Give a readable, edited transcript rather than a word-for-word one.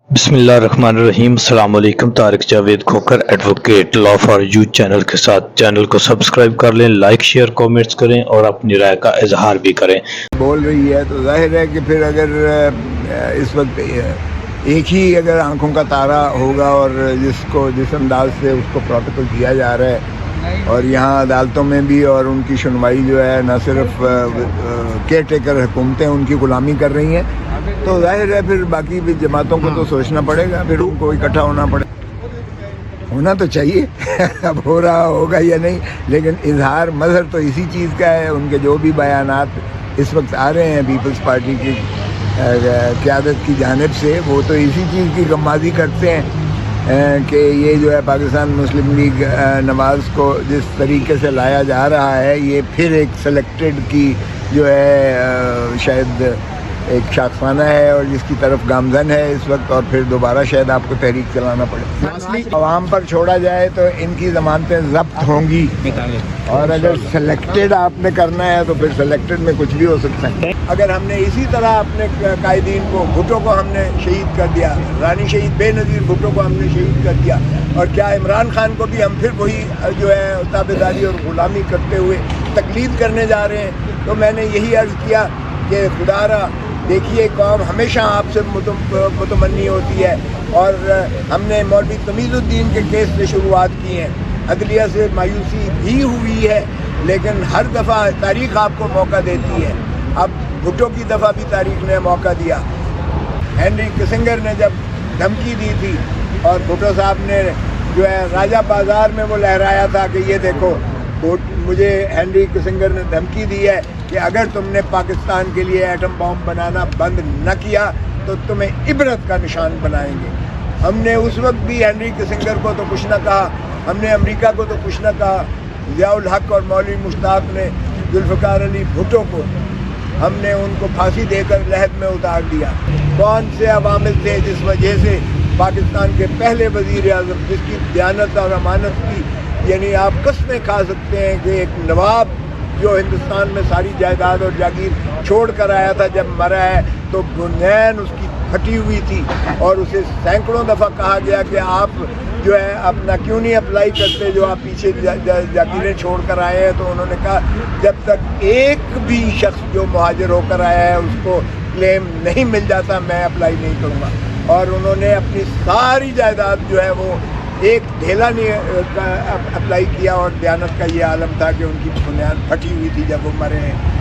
بسم اللہ الرحمن الرحیم۔ السلام علیکم۔ Tariq Javed Khokhar advocate law for you channel کے ساتھ چینل کو سبسکرائب کر لیں، لائک شیئر کومنٹس کریں اور اپنی رائے کا اظہار بھی کریں۔ بول رہی ہے تو ظاہر ہے کہ پھر اگر اس وقت ایک ہی اگر آنکھوں کا تارا ہوگا اور جس انداز سے اس کو پروٹوکول دیا جا رہا ہے، اور یہاں عدالتوں میں بھی اور ان کی سنوائی جو ہے نہ صرف کیئر ٹیکر حکومتیں ان کی غلامی کر رہی ہیں، تو ظاہر ہے پھر باقی بھی جماعتوں کو تو سوچنا پڑے گا، پھر ان کو اکٹھا ہونا تو چاہیے اب ہو رہا ہوگا یا نہیں، لیکن اظہار مظہر تو اسی چیز کا ہے۔ ان کے جو بھی بیانات اس وقت آ رہے ہیں پیپلز پارٹی کی قیادت کی جانب سے، وہ تو اسی چیز کی غمازی کرتے ہیں کہ یہ جو ہے پاکستان مسلم لیگ نواز کو جس طریقے سے لایا جا رہا ہے، یہ پھر ایک سلیکٹڈ کی جو ہے شاید ایک شاخسانہ ہے اور جس کی طرف گامزن ہے اس وقت، اور پھر دوبارہ شاید آپ کو تحریک چلانا پڑے۔ عوام پر چھوڑا جائے تو ان کی ضمانتیں ضبط ہوں گی، اور اگر سلیکٹڈ آپ نے کرنا ہے تو پھر سلیکٹڈ میں کچھ بھی ہو سکتا ہے۔ اگر ہم نے اسی طرح اپنے قائدین کو، بھٹو کو ہم نے شہید کر دیا، رانی شہید بے نظیر بھٹو کو ہم نے شہید کر دیا، اور کیا عمران خان کو بھی ہم پھر وہی جو ہے تابعداری اور غلامی کرتے ہوئے تقلید کرنے جا رہے ہیں؟ تو میں نے یہی عرض کیا کہ خدا را دیکھیے، قوم ہمیشہ آپ سے متمنی ہوتی ہے، اور ہم نے مولوی تمیز الدین کے کیس سے شروعات کی ہیں، عدلیہ سے مایوسی بھی ہوئی ہے، لیکن ہر دفعہ تاریخ آپ کو موقع دیتی ہے۔ اب بھٹو کی دفعہ بھی تاریخ نے موقع دیا۔ ہینری کسنگر نے جب دھمکی دی تھی اور بھٹو صاحب نے جو ہے راجہ بازار میں وہ لہرایا تھا کہ یہ دیکھو مجھے ہینری کسنگر نے دھمکی دی ہے کہ اگر تم نے پاکستان کے لیے ایٹم بم بنانا بند نہ کیا تو تمہیں عبرت کا نشان بنائیں گے۔ ہم نے اس وقت بھی ہینری کسنگر کو تو کچھ نہ کہا، ہم نے امریکہ کو تو کچھ نہ کہا، ضیاء الحق اور مولوی مشتاق نے ذوالفقار علی بھٹو کو، ہم نے ان کو پھانسی دے کر لحد میں اتار دیا۔ کون سے عوامل تھے جس وجہ سے پاکستان کے پہلے وزیر اعظم، جس کی دیانت اور امانت کی یعنی آپ قسمیں کھا سکتے ہیں کہ ایک نواب جو ہندوستان میں ساری جائیداد اور جاگیر چھوڑ کر آیا تھا، جب مرا ہے تو بنین اس کی پھٹی ہوئی تھی، اور اسے سینکڑوں دفعہ کہا گیا کہ آپ جو ہے اپنا کیوں نہیں اپلائی کرتے جو آپ پیچھے جاگیریں چھوڑ کر آئے ہیں؟ تو انہوں نے کہا جب تک ایک بھی شخص جو مہاجر ہو کر آیا ہے اس کو کلیم نہیں مل جاتا میں اپلائی نہیں کروں گا، اور انہوں نے اپنی ساری جائیداد جو ہے وہ ایک ڈھیلا نہیں اپلائی کیا، اور دیانت کا یہ عالم تھا کہ ان کی بنیاد پھٹی ہوئی تھی جب وہ مرے ہیں۔